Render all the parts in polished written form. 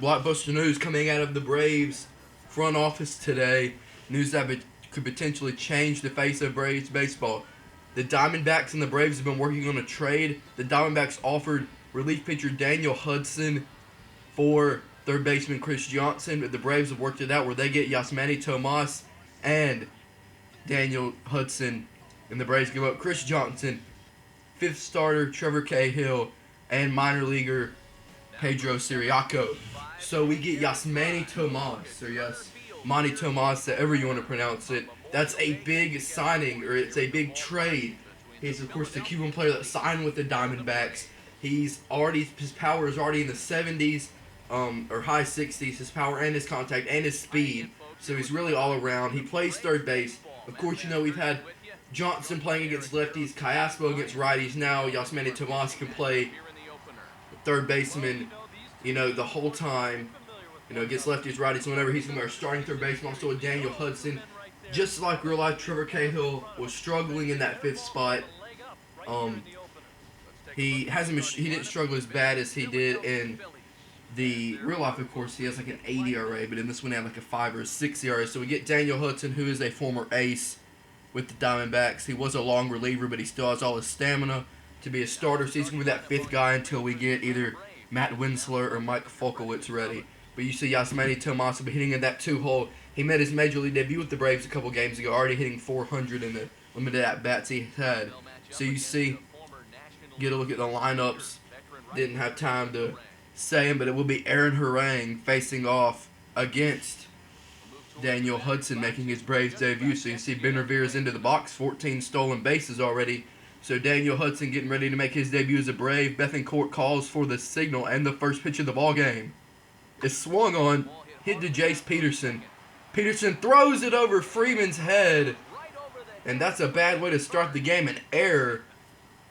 Blockbuster news coming out of the Braves front office today. News that could potentially change the face of Braves baseball. The Diamondbacks and the Braves have been working on a trade. The Diamondbacks offered relief pitcher Daniel Hudson for third baseman Chris Johnson, but the Braves have worked it out where they get Yasmani Tomas and Daniel Hudson, and the Braves give up Chris Johnson, fifth starter Trevor Cahill, and minor leaguer Pedro Siriaco. So we get Yasmani Tomas, or Yasmani Tomas, however you want to pronounce it. That's a big signing, or it's a big trade. He's, of course, the Cuban player that signed with the Diamondbacks. His power is already in the 70s, or high 60s, his power and his contact and his speed. So he's really all around. He plays third base. Of course, we've had Johnson playing against lefties, Callaspo against righties. Now Yasmani Tomas can play third baseman, the whole time, against lefties, righties, whenever he's going to be our starting third baseman. Also with Daniel Hudson, just like real life Trevor Cahill was struggling in that fifth spot. He didn't struggle as bad as he did in the real life. Of course, he has like an 8 ERA, but in this one he had like a 5 or a 6 ERA. So we get Daniel Hudson, who is a former ace with the Diamondbacks. He was a long reliever, but he still has all his stamina to be a starter. So he's going to be that fifth guy until we get either Matt Winsler or Mike Folkowitz ready. But you see Yasmani Tomas will be hitting in that 2-hole. He made his major league debut with the Braves a couple games ago, already hitting 400 in the limited at-bats he had. So you see, get a look at the lineups. Didn't have time to say him, but it will be Aaron Harang facing off against Daniel Hudson, making his Braves debut. So you see Ben Revere's into the box, 14 stolen bases already. So Daniel Hudson getting ready to make his debut as a Brave. Bethancourt calls for the signal, and the first pitch of the ball game is swung on, hit to Jace Peterson. Peterson throws it over Freeman's head, and that's a bad way to start the game. An error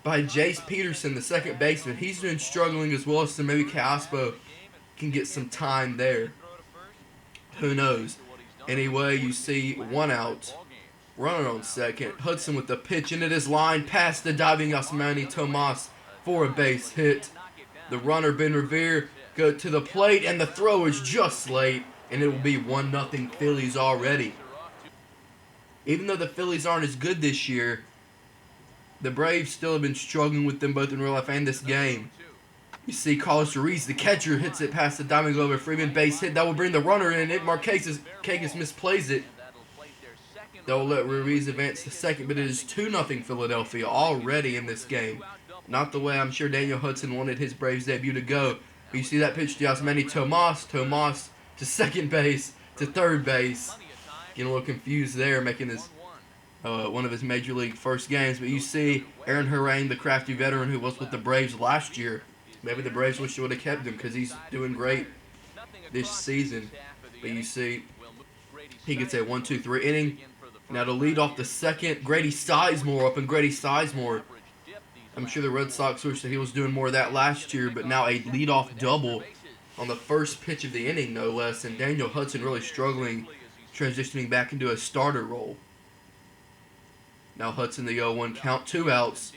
by Jace Peterson, the second baseman. He's been struggling as well, so maybe Callaspo can get some time there. Who knows? Anyway, you see one out, runner on second. Hudson with the pitch, and it is lined past the diving Yasmani Tomas for a base hit. The runner, Ben Revere, go to the plate, and the throw is just late, and it will be 1-0 Phillies already. Even though the Phillies aren't as good this year, the Braves still have been struggling with them both in real life and this game. You see Carlos Ruiz, the catcher, hits it past the Diamond Glover. Freeman base hit. That will bring the runner in. Marquez misplays it. That will let Ruiz advance to second, but it is 2-0 Philadelphia already in this game. Not the way I'm sure Daniel Hudson wanted his Braves debut to go. But you see that pitch to Yasmani Tomas. Tomas to second base, to third base. Getting a little confused there, making his one of his major league first games. But you see Aaron Harang, the crafty veteran who was with the Braves last year. Maybe the Braves wish they would have kept him because he's doing great this season. But you see, he gets a 1-2-3 inning. Now to lead off the second, Grady Sizemore up, and Grady Sizemore, I'm sure the Red Sox wish that he was doing more of that last year, but now a leadoff double on the first pitch of the inning, no less. And Daniel Hudson really struggling, transitioning back into a starter role. Now Hudson, the 0-1 count, 2 outs.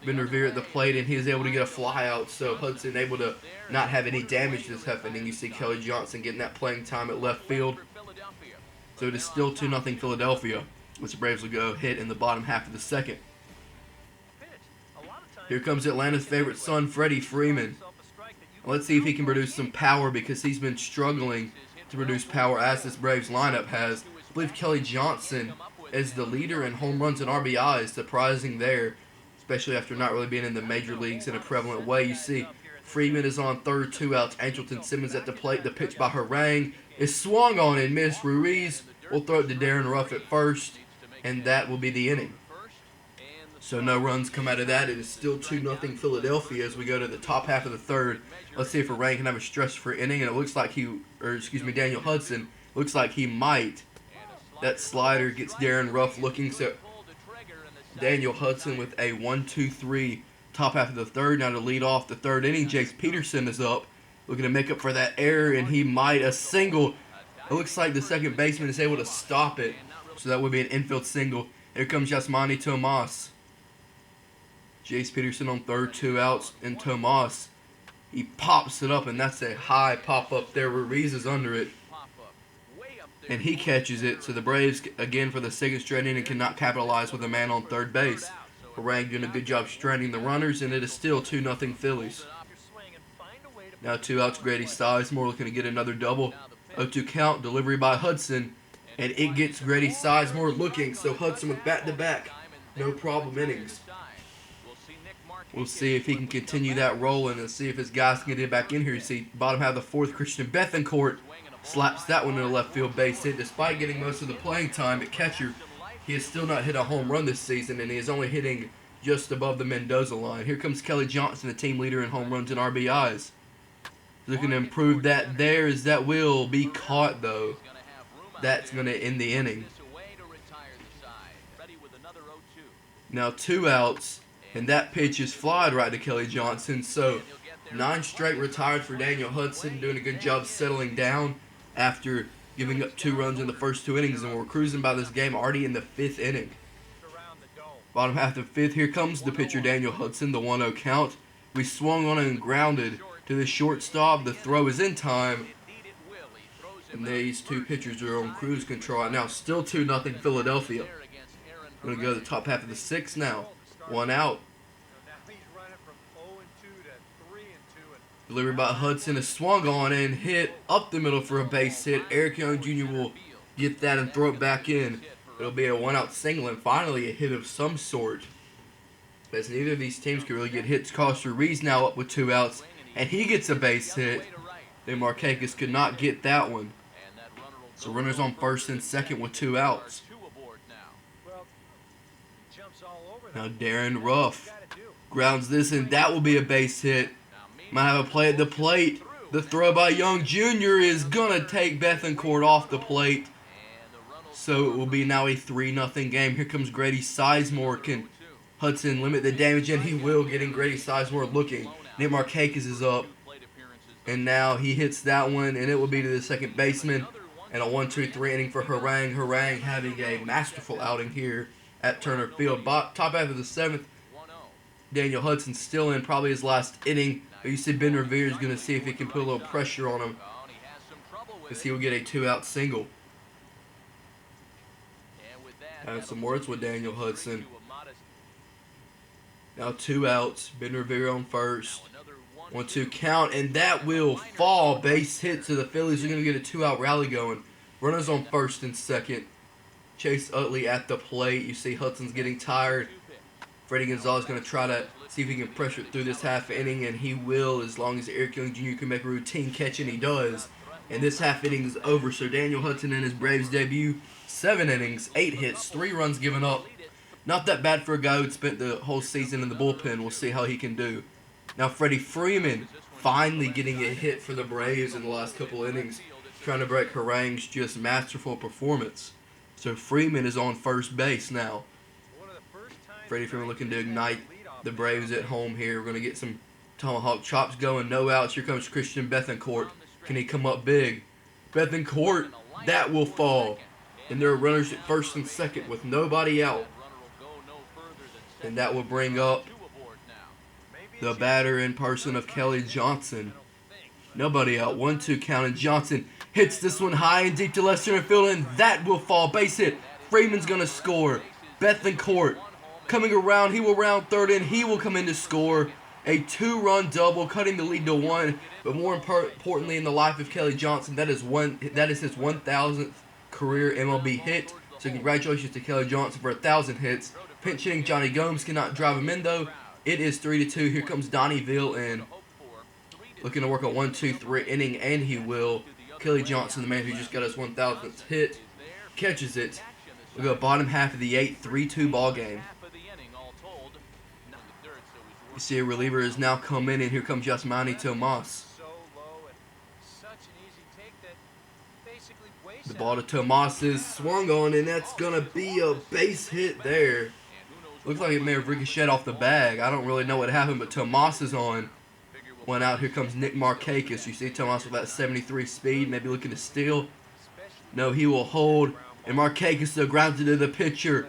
Ben Revere at the plate, and he is able to get a fly out, so Hudson able to not have any damage this half inning. You see Kelly Johnson getting that playing time at left field. So it is still 2-0 Philadelphia, which the Braves will go hit in the bottom half of the second. Here comes Atlanta's favorite son, Freddie Freeman. Let's see if he can produce some power, because he's been struggling to produce power as this Braves lineup has. I believe Kelly Johnson is the leader in home runs and RBIs, surprising there, especially after not really being in the major leagues in a prevalent way. You see Freeman is on third, 2 outs. Angelton Simmons at the plate. The pitch by Harang is swung on and missed. Ruiz will throw it to Darren Ruff at first, and that will be the inning. So no runs come out of that. It is still 2-0 Philadelphia as we go to the top half of the third. Let's see if Harang can have a stress-free inning, and it looks like Daniel Hudson looks like he might. That slider gets Darren Ruff looking, so Daniel Hudson with a 1-2-3 top half of the third. Now to lead off the third inning, Jace Peterson is up, looking to make up for that error, and he might. A single. It looks like the second baseman is able to stop it, so that would be an infield single. Here comes Yasmani Tomas. Jace Peterson on third, 2 outs, and Tomas He pops it up, and that's a high pop up there. Ruiz is under it, and he catches it. So the Braves, again for the second straight inning, cannot capitalize with a man on third base. Harang doing a good job stranding the runners, and it is still 2-0 Phillies. Now 2 outs, Grady Sizemore looking to get another double. 0-2 count, delivery by Hudson, and it gets Grady Sizemore looking. So Hudson with back-to-back, no problem innings. We'll see if he can continue that rolling and see if his guys can get it back in here. You see, bottom half of the fourth, Christian Bethancourt slaps that one in the left field base hit. Despite getting most of the playing time at catcher, he has still not hit a home run this season, and he is only hitting just above the Mendoza line. Here comes Kelly Johnson, the team leader in home runs and RBIs. Looking to improve that there as that will be caught, though. That's going to end the inning. Now 2 outs, and that pitch is flied right to Kelly Johnson. So 9 straight retired for Daniel Hudson, doing a good job settling down after giving up 2 runs in the first 2 innings, and we're cruising by this game already in the 5th inning. Bottom half of the 5th, here comes the pitcher Daniel Hudson, the 1-0 count. We swung on it and grounded to the shortstop. The throw is in time, and these 2 pitchers are on cruise control right now. Still 2-0 Philadelphia. We're going to go to the top half of the 6th now. 1 out. Delivered by Hudson is swung on and hit up the middle for a base hit. Eric Young Jr. will get that and throw it back in. It'll be a 1-out single and finally a hit of some sort. As neither of these teams can really get hits. Carlos Ruiz now up with 2 outs, and he gets a base hit. Then Markakis could not get that one. So runners on first and second with 2 outs. Now Darren Ruff grounds this, and that will be a base hit. Might have a play at the plate. The throw by Young Jr. is going to take Bethancourt off the plate. So it will be now a 3-0 game. Here comes Grady Sizemore. Can Hudson limit the damage? And he will, getting Grady Sizemore looking. Nick Markakis is up. And now he hits that one, and it will be to the second baseman. And a 1-2-3 inning for Harang. Harang having a masterful outing here at Turner Field. Top half of the 7th, Daniel Hudson still in probably his last inning. But you see Ben Revere is going to see if he can put a little pressure on him, because he will get a 2-out single. Having some words with Daniel Hudson. Now 2 outs. Ben Revere on first. 1-2 count, and that will fall. Base hit, so the Phillies are going to get a 2-out rally going. Runners on first and second. Chase Utley at the plate. You see Hudson's getting tired. Freddie Gonzalez is going to try to see if he can pressure it through this half inning, and he will, as long as Eric Young Jr. can make a routine catch, and he does. And this half inning is over. So Daniel Hudson in his Braves debut, 7 innings, 8 hits, 3 runs given up. Not that bad for a guy who'd spent the whole season in the bullpen. We'll see how he can do. Now Freddie Freeman finally getting a hit for the Braves in the last couple innings, trying to break Harang's just masterful performance. So Freeman is on first base now. Freddie Freeman looking to ignite the Braves at home here. We're going to get some tomahawk chops going. No outs. Here comes Christian Bethancourt. Can he come up big? Bethancourt, that will fall. And there are runners at first and second with nobody out. And that will bring up the batter in person of Kelly Johnson. Nobody out. 1-2 count, and Johnson hits this one high and deep to left center field, and that will fall. Base hit. Freeman's going to score. Bethancourt coming around. He will round third, and he will come in to score. A 2-run double, cutting the lead to 1. But more importantly, in the life of Kelly Johnson, that is his 1,000th career MLB hit. So congratulations to Kelly Johnson for 1,000 hits. Pinch hitting Johnny Gomes cannot drive him in, though. It is 3-2. Here comes Donnie Ville in, looking to work a 1-2-3 inning, and he will. Kelly Johnson, the man who just got his 1,000th hit, catches it. We'll go bottom half of the 8th, 3-2 ball game. You see a reliever has now come in, and here comes Yasmani Tomas. The ball to Tomas is swung on, and that's going to be a base hit there. Looks like it may have ricocheted off the bag. I don't really know what happened, but Tomas is on. One out. Here comes Nick Markakis. You see Tomas with that 73 speed, maybe looking to steal. No, he will hold. And Markakis though grounds it to the pitcher.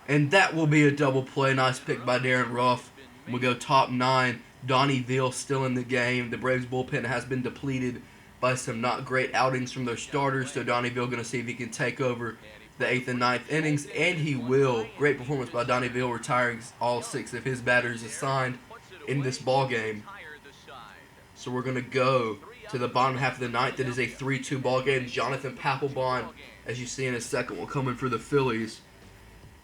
And that will be a double play. Nice pick by Darren Ruff. We'll go top 9. Donnie Veal still in the game. The Braves bullpen has been depleted by some not great outings from their starters, so Donnie Veal going to see if he can take over the 8th and 9th innings, and he will. Great performance by Donnie Veal, retiring all 6 of his batters assigned in this ball game. So we're going to go to the bottom half of the 9th. It is a 3-2 ball game. Jonathan Papelbon, as you see in a second, will come in for the Phillies.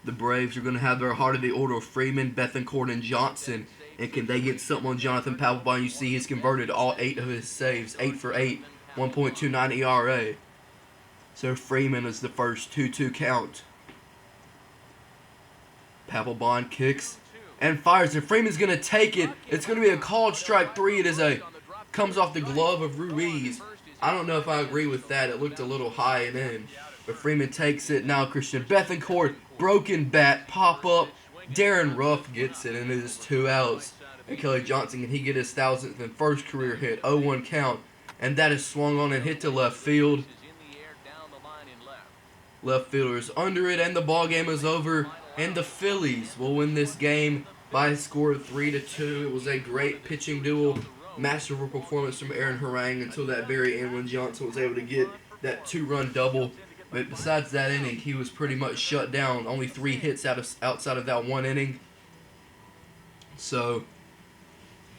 The Braves are going to have their heart of the order of Freeman, Bethancourt, and Johnson. And can they get something on Jonathan Papelbon? You see he's converted all 8 of his saves. 8 for 8, 1.29 ERA. So Freeman is the first 2-2 count. Papelbon kicks and fires. And Freeman's going to take it. It's going to be a called strike 3. It is comes off the glove of Ruiz. I don't know if I agree with that. It looked a little high and in. But Freeman takes it. Now Christian Bethancourt, broken bat, pop up. Darren Ruff gets it, and it is 2 outs. And Kelly Johnson, can he get his 1,000th and first career hit? 0-1 count. And that is swung on and hit to left field. Left fielder is under it, and the ball game is over. And the Phillies will win this game by a score of 3-2. It was a great pitching duel. Masterful performance from Aaron Harang until that very end when Johnson was able to get that 2-run double. But besides that inning, he was pretty much shut down. Only 3 hits outside of that 1 inning. So,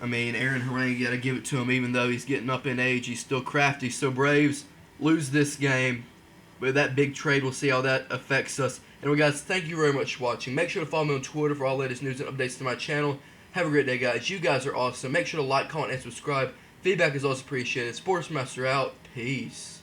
I mean, Aaron Harang, you got to give it to him. Even though he's getting up in age, he's still crafty. So Braves lose this game. But that big trade, we'll see how that affects us. Anyway, guys, thank you very much for watching. Make sure to follow me on Twitter for all the latest news and updates to my channel. Have a great day, guys. You guys are awesome. Make sure to like, comment, and subscribe. Feedback is always appreciated. Sportsmaster out. Peace.